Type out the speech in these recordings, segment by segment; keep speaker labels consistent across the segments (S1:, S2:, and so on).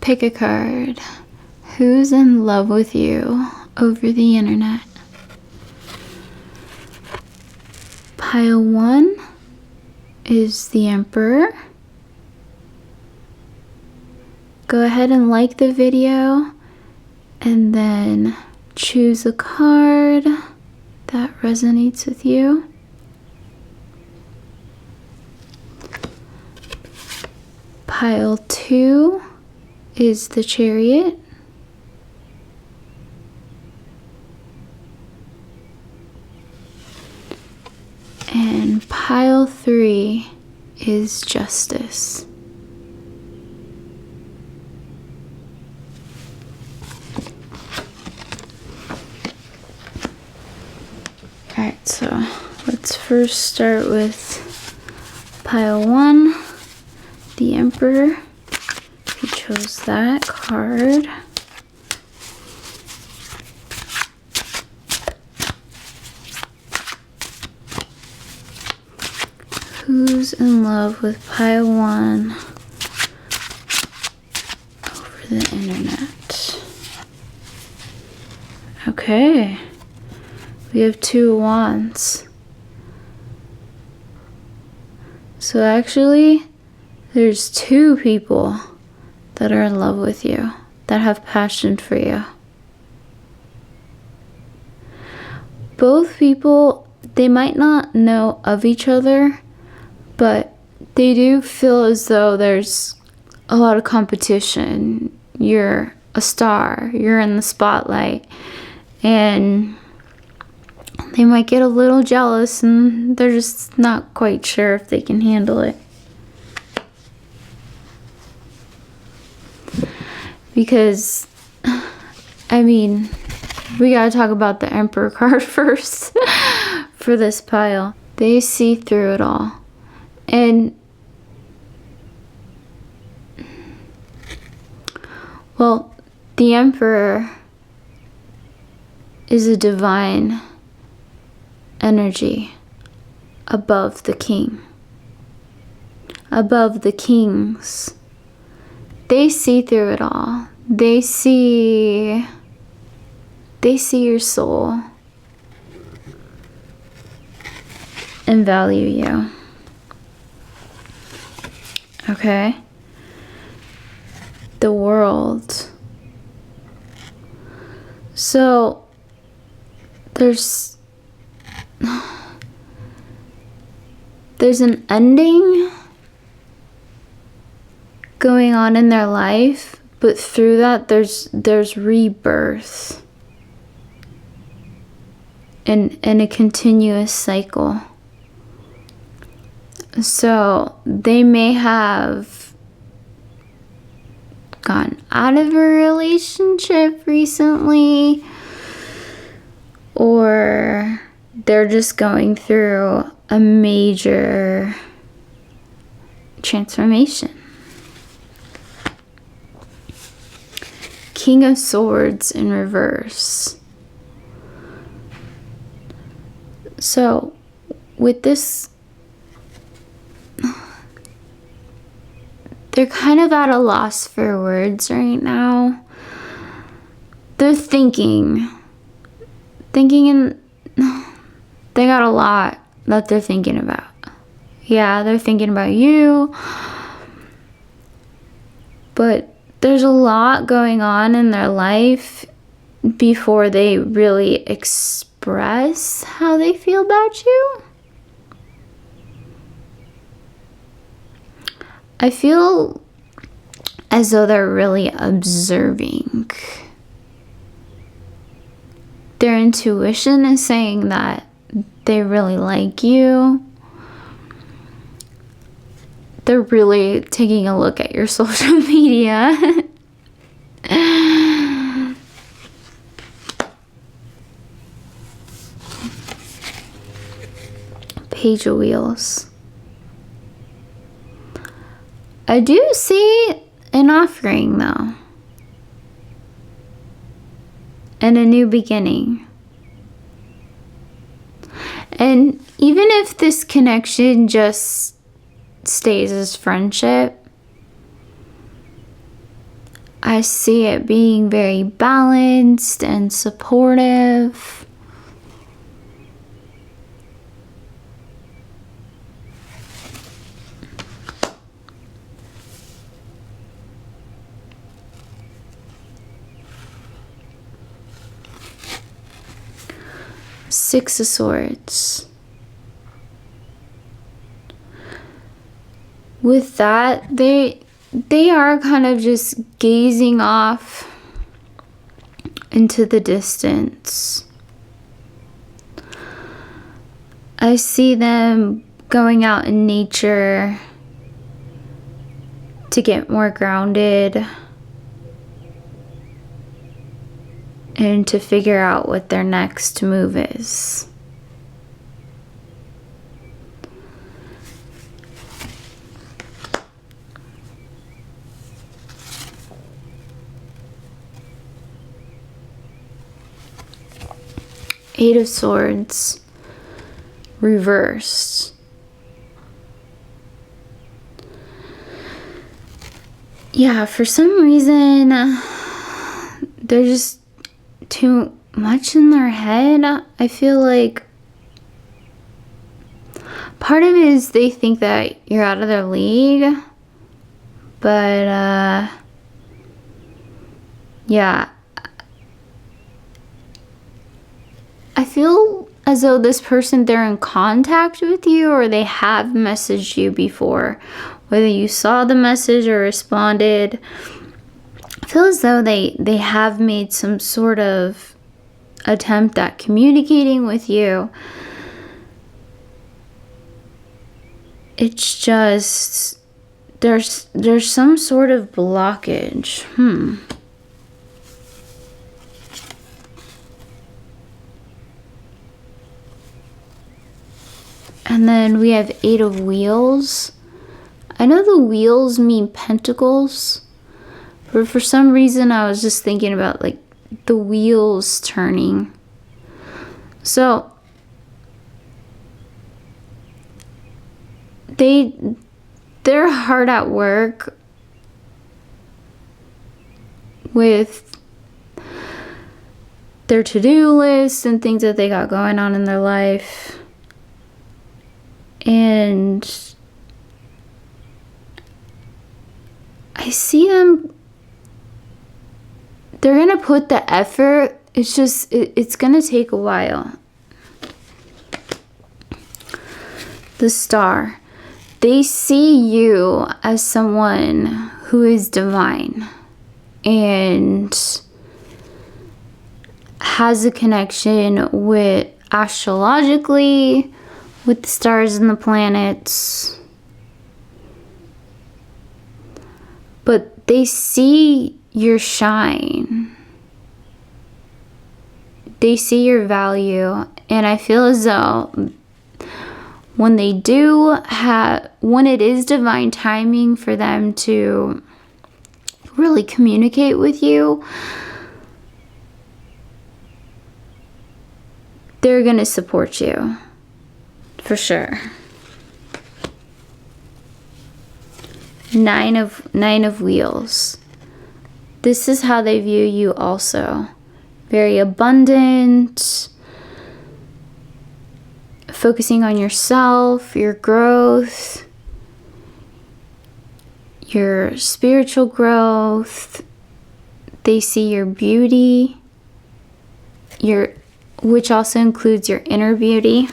S1: Pick a card. Who's in love with you over the internet? Pile 1 is the Emperor. Go ahead and like the video and then choose a card that resonates with you. Pile 2 is the Chariot. And pile 3 is Justice. Alright, so let's first start with pile 1, the Emperor. You chose that card. Who's in love with pile 1 over the internet? Okay. We have 2 wands. So actually, there's 2 people that are in love with you, that have passion for you. Both people, they might not know of each other, but they do feel as though there's a lot of competition. You're a star, you're in the spotlight, and they might get a little jealous and they're just not quite sure if they can handle it. Because, I mean, we gotta talk about the Emperor card first for this pile. They see through it all. And, well, the Emperor is a divine energy above the king, above the kings. They see through it all. They see your soul and value you. Okay? The World. So there's an ending going on in their life, but through that there's rebirth in a continuous cycle. So they may have gotten out of a relationship recently, or they're just going through a major transformation. King of Swords in reverse. So with this, they're kind of at a loss for words right now. They're thinking, and they got a lot that they're thinking about. Yeah, they're thinking about you, but there's a lot going on in their life before they really express how they feel about you. I feel as though they're really observing. Their intuition is saying that they really like you. They're really taking a look at your social media. Page of Wheels. I do see an offering though, and a new beginning. And even if this connection just stays as friendship, I see it being very balanced and supportive. Six of Swords. With that, they are kind of just gazing off into the distance. I see them going out in nature to get more grounded and to figure out what their next move is. Eight of Swords reversed. Yeah, for some reason, they're just too much in their head. I feel like part of it is they think that you're out of their league, but yeah, I feel as though this person, they're in contact with you or they have messaged you before, whether you saw the message or responded. I feel as though they have made some sort of attempt at communicating with you. It's just there's some sort of blockage. And then we have Eight of Wheels. I know the wheels mean pentacles, but for some reason I was just thinking about like the wheels turning. So they're hard at work with their to-do list and things that they got going on in their life. And I see them, they're gonna put the effort. It's just, it's gonna take a while. The Star. They see you as someone who is divine and has a connection with astrologically, with the stars and the planets. But they see your shine. They see your value. And I feel as though when it is divine timing for them to really communicate with you, they're going to support you. For sure. Nine of Wheels. This is how they view you also. Very abundant. Focusing on yourself, your growth, your spiritual growth. They see your beauty, which also includes your inner beauty.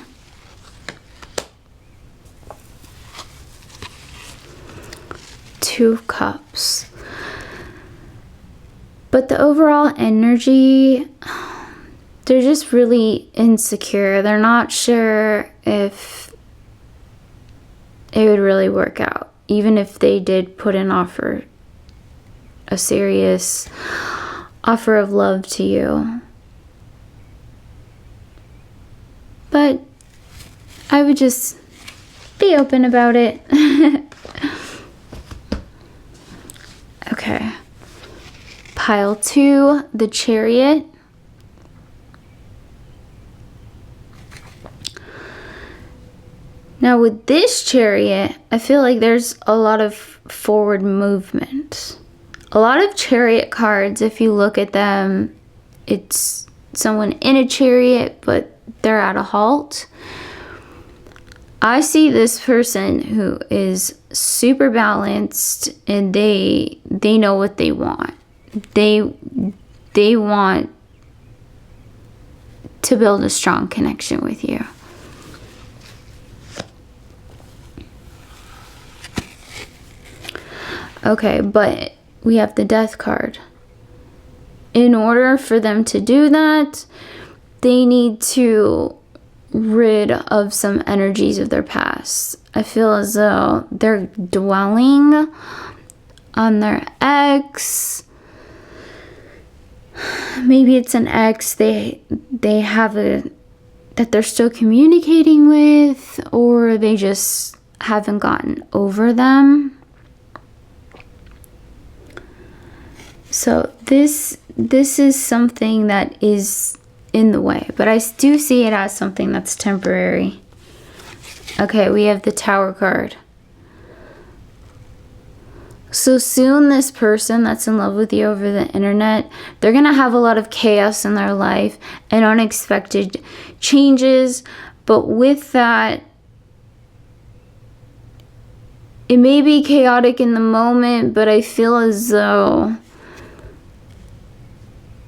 S1: Two of Cups. But the overall energy, they're just really insecure. They're not sure if it would really work out, even if they did put an offer, a serious offer of love to you. But I would just be open about it. Okay. Pile 2, the Chariot. Now with this Chariot, I feel like there's a lot of forward movement. a lot of chariot cards, if you look at them, it's someone in a chariot, but they're at a halt. I see this person who is super balanced, and they know what they want. They want to build a strong connection with you. Okay, but we have the Death card. In order for them to do that, they need to rid of some energies of their past. I feel as though they're dwelling on their ex. Maybe it's an ex they have that they're still communicating with, or they just haven't gotten over them. So this is something that is in the way, but I do see it as something that's temporary. Okay, we have the Tower card. So soon this person that's in love with you over the internet, they're gonna have a lot of chaos in their life and unexpected changes, but with that, it may be chaotic in the moment, but I feel as though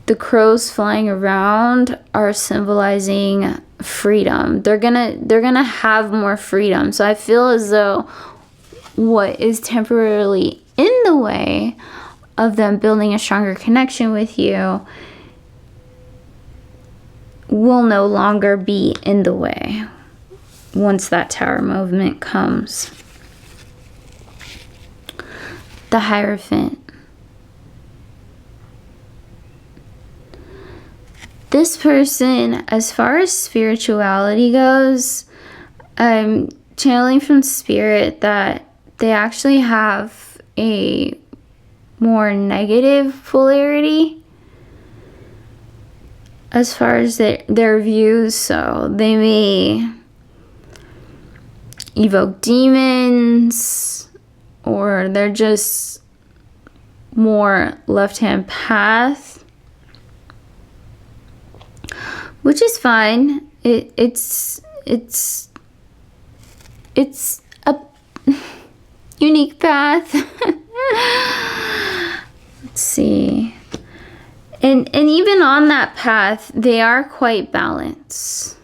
S1: the crows flying around are symbolizing freedom. They're gonna have more freedom. So I feel as though what is temporarily in the way of them building a stronger connection with you will no longer be in the way once that Tower movement comes. The Hierophant. This person, as far as spirituality goes, I'm channeling from Spirit that they actually have a more negative polarity as far as their views. So they may evoke demons, or they're just more left-hand path, which is fine. It's a unique path. Let's see. And even on that path, they are quite balanced.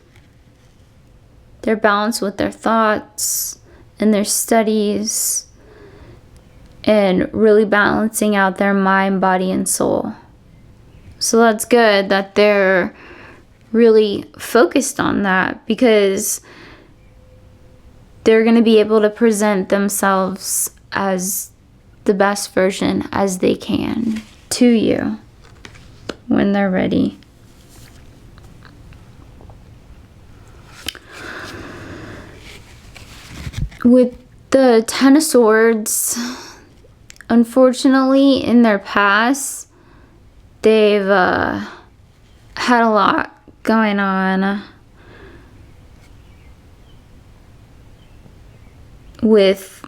S1: They're balanced with their thoughts and their studies, and really balancing out their mind, body, and soul. So that's good that they're really focused on that, because they're going to be able to present themselves as the best version as they can to you when they're ready. With the Ten of Swords, unfortunately, in their past, they've had a lot going on with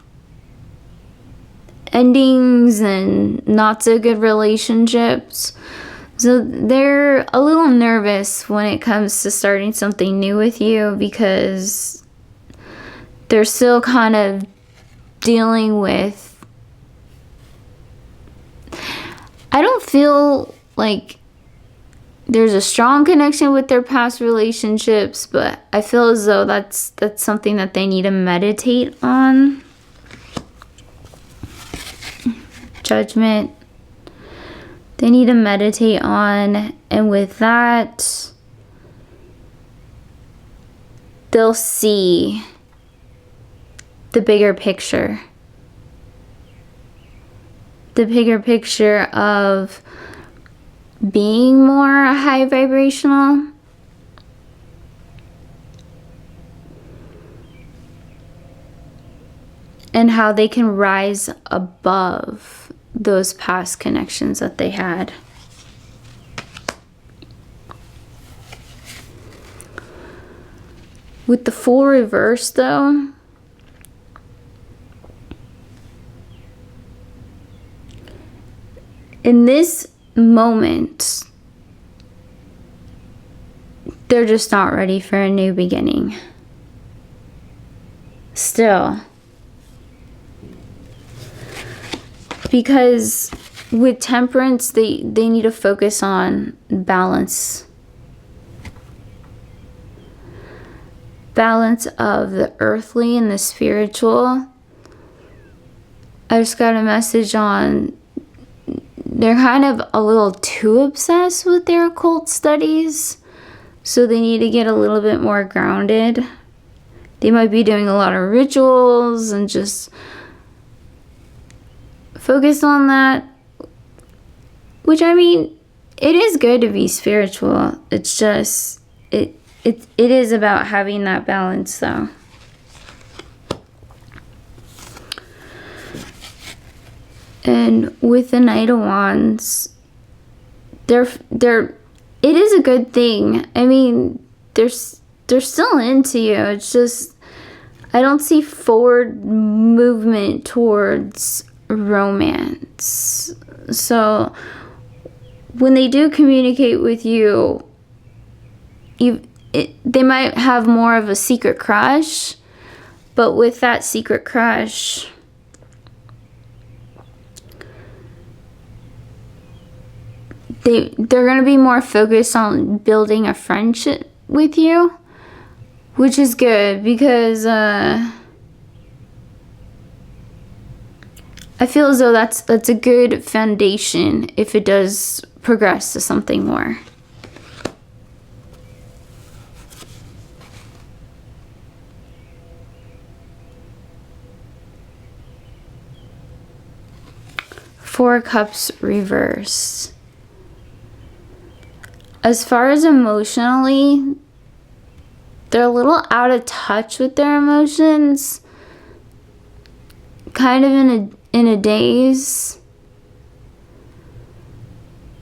S1: endings and not so good relationships. So they're a little nervous when it comes to starting something new with you, because they're still kind of dealing with... I don't feel like there's a strong connection with their past relationships, but I feel as though that's something that they need to meditate on. Judgment. They need to meditate on, and with that, they'll see the bigger picture. The bigger picture of being more high vibrational. And how they can rise above those past connections that they had. With the Fool reverse, though, in this moment, they're just not ready for a new beginning. Still. Because with temperance, they need to focus on balance. Balance of the earthly and the spiritual. I just got a message on, they're kind of a little too obsessed with their occult studies, so they need to get a little bit more grounded. They might be doing a lot of rituals and just focus on that, which, I mean, it is good to be spiritual. It's just, it is about having that balance, though. And with the Knight of Wands, it is a good thing. I mean, they're still into you. It's just, I don't see forward movement towards romance. So when they do communicate with you, they might have more of a secret crush, but with that secret crush, they're going to be more focused on building a friendship with you, which is good, because I feel as though that's a good foundation if it does progress to something more. Four of Cups reversed. As far as emotionally, they're a little out of touch with their emotions. Kind of in a daze.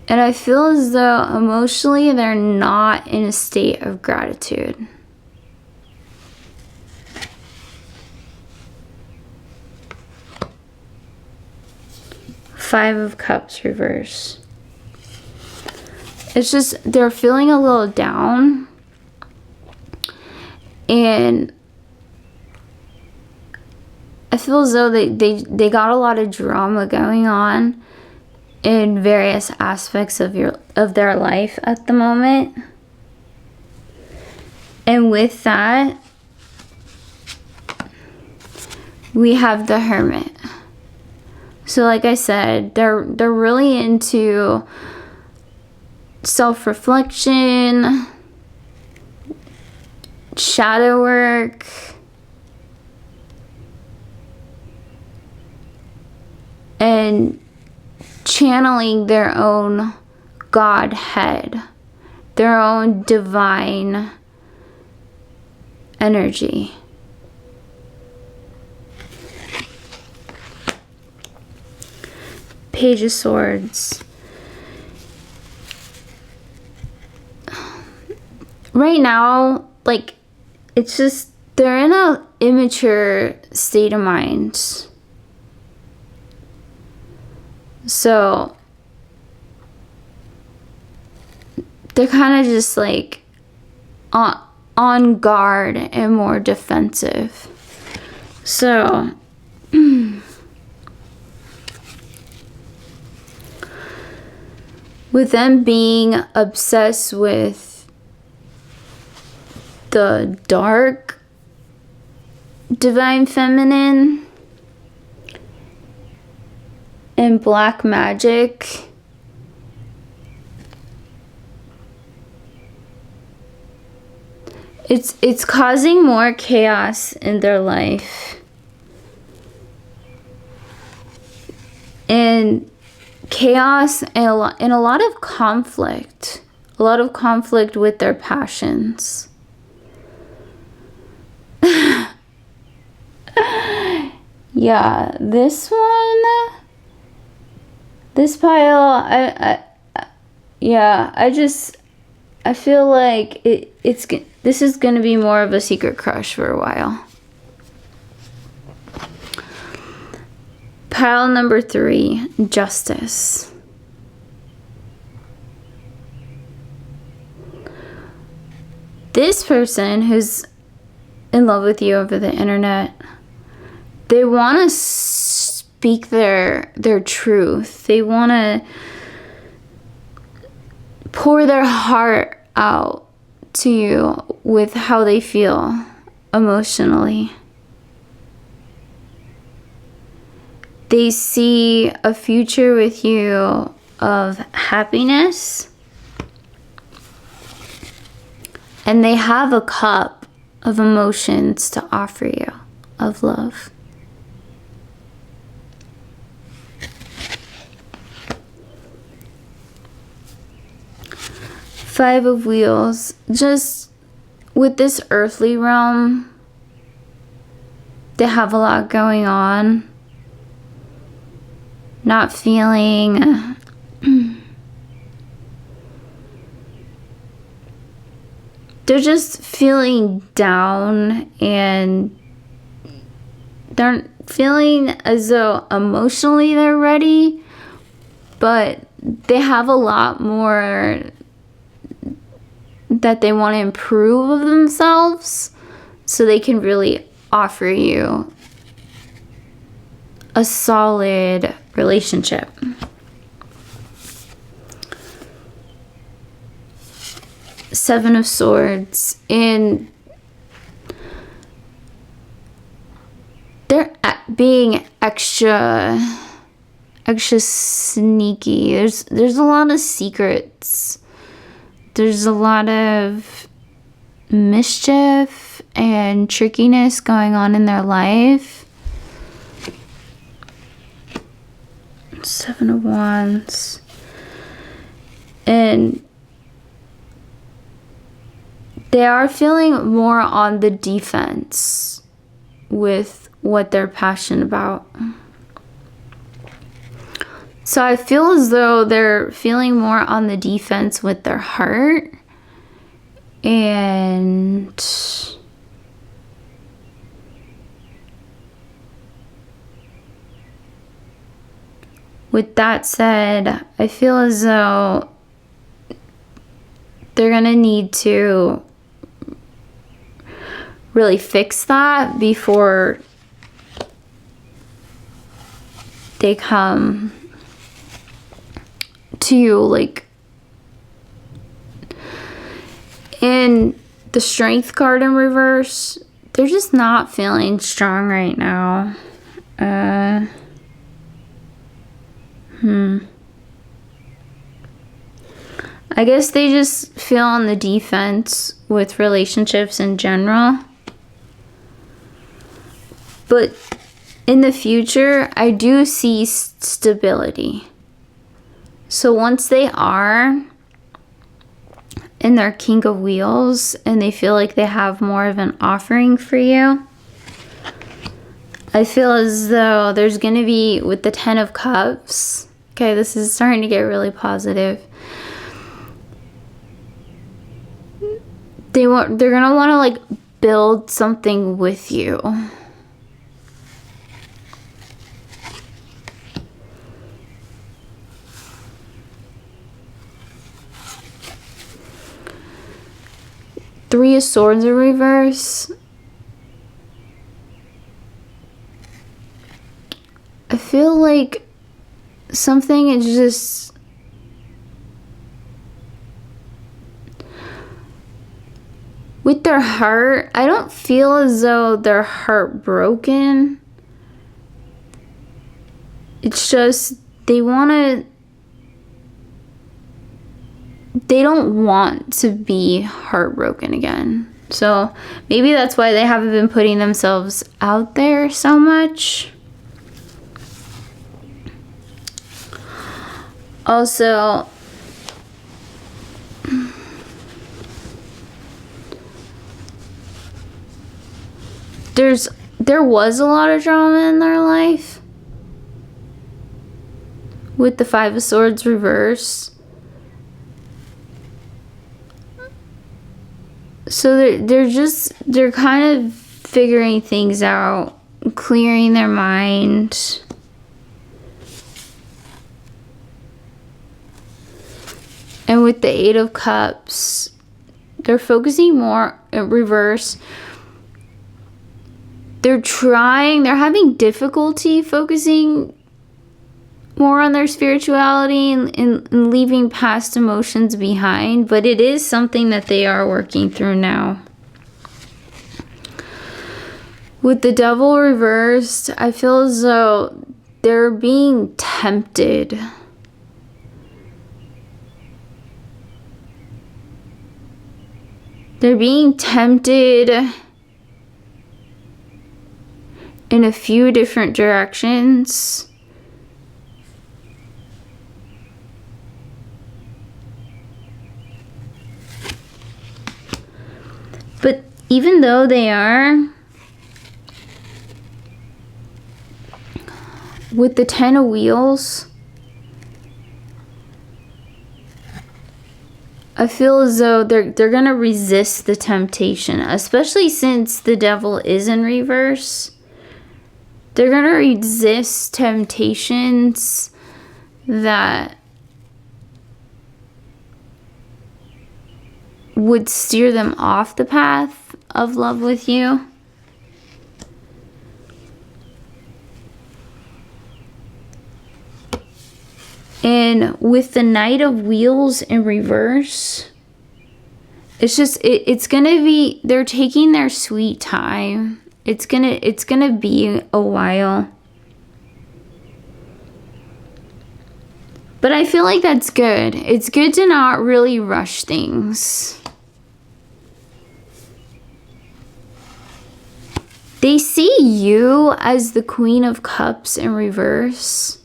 S1: And I feel as though emotionally they're not in a state of gratitude. Five of Cups reverse. It's just, they're feeling a little down. And I feel as though they got a lot of drama going on in various aspects of their life at the moment. And with that, we have the Hermit. So like I said, they're really into self-reflection, shadow work, and channeling their own Godhead, their own divine energy. Page of Swords. Right now, like, it's just, they're in a immature state of mind. So they're kind of just like on guard and more defensive. So with them being obsessed with the dark divine feminine and black magic, it's causing more chaos in their life, and chaos and a lot of conflict with their passions. Yeah, this pile, I feel like this is gonna be more of a secret crush for a while. Pile number 3, Justice. this person who's in love with you over the internet, they want to speak their truth. They want to pour their heart out to you with how they feel emotionally. They see a future with you of happiness, and they have a cup of emotions to offer you of love. Five of Wheels, just with this earthly realm, they have a lot going on. Not feeling they're just feeling down, and they're feeling as though emotionally they're ready, but they have a lot more that they want to improve of themselves so they can really offer you a solid relationship. Seven of Swords, and they're being extra sneaky. There's a lot of secrets. There's a lot of mischief and trickiness going on in their life. Seven of Wands. And they are feeling more on the defense with what they're passionate about. So I feel as though they're feeling more on the defense with their heart. And with that said, I feel as though they're gonna need to really fix that before they come to you. Like in the Strength card in reverse, they're just not feeling strong right now. I guess they just feel on the defense with relationships in general. But in the future, I do see stability. So once they are in their King of Wheels and they feel like they have more of an offering for you, I feel as though there's going to be, with the Ten of Cups, okay, this is starting to get really positive. They're going to want to like build something with you. Three of Swords in reverse. I feel like something is just with their heart. I don't feel as though they're heartbroken. It's just they don't want to be heartbroken again. So maybe that's why they haven't been putting themselves out there so much. Also, there was a lot of drama in their life with the Five of Swords reverse. So they're kind of figuring things out, clearing their mind. And with the Eight of Cups, They're focusing more in reverse. They're having difficulty focusing more on their spirituality and leaving past emotions behind, but it is something that they are working through now. With the Devil reversed, I feel as though they're being tempted. They're being tempted in a few different directions. But even though they are, with the 10 of Wheels, I feel as though they're going to resist the temptation, especially since the Devil is in reverse. They're going to resist temptations that would steer them off the path of love with you. And with the Knight of Wheels in reverse, it's gonna be, they're taking their sweet time. It's gonna be a while. But I feel like that's good. It's good to not really rush things. They see you as the Queen of Cups in reverse.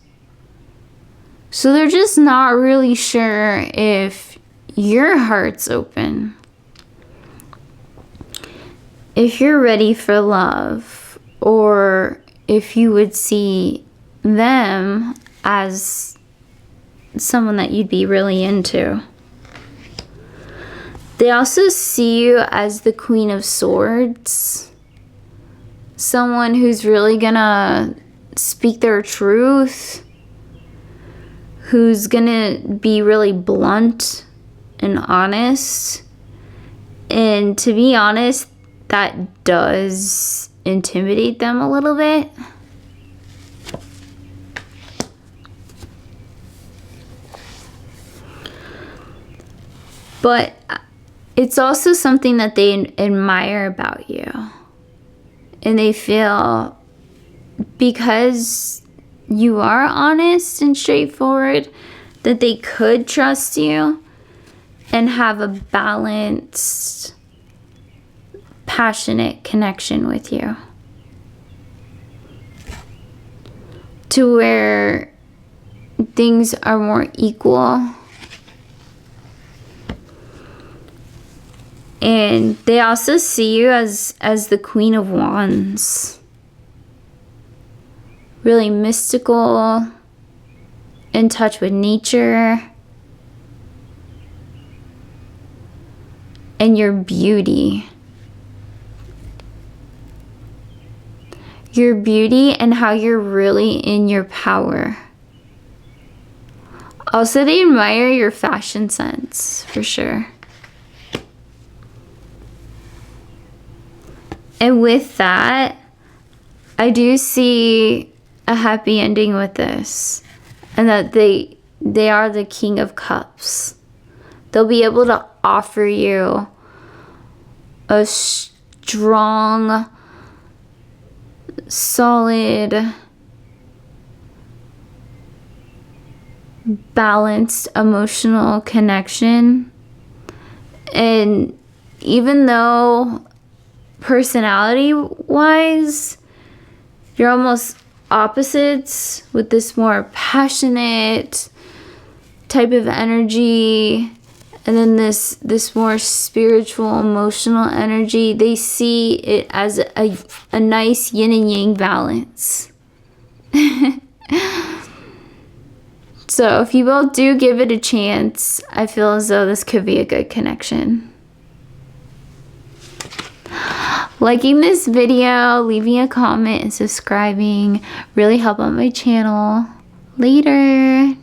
S1: So they're just not really sure if your heart's open, if you're ready for love, or if you would see them as someone that you'd be really into. They also see you as the Queen of Swords, someone who's really gonna speak their truth, who's gonna be really blunt and honest. And to be honest, that does intimidate them a little bit. But it's also something that they admire about you. And they feel, because you are honest and straightforward, that they could trust you and have a balanced, passionate connection with you, to where things are more equal. And they also see you as the Queen of Wands. Really mystical, in touch with nature, and your beauty. Your beauty and how you're really in your power. Also, they admire your fashion sense, for sure. And with that, I do see a happy ending with this, and that they are the King of Cups. They'll be able to offer you a strong, solid, balanced emotional connection. And even though personality wise you're almost opposites, with this more passionate type of energy, and then this more spiritual, emotional energy, they see it as a nice yin and yang balance. So if you both do give it a chance, I feel as though this could be a good connection. Liking this video, leaving a comment, and subscribing really help out my channel. Later.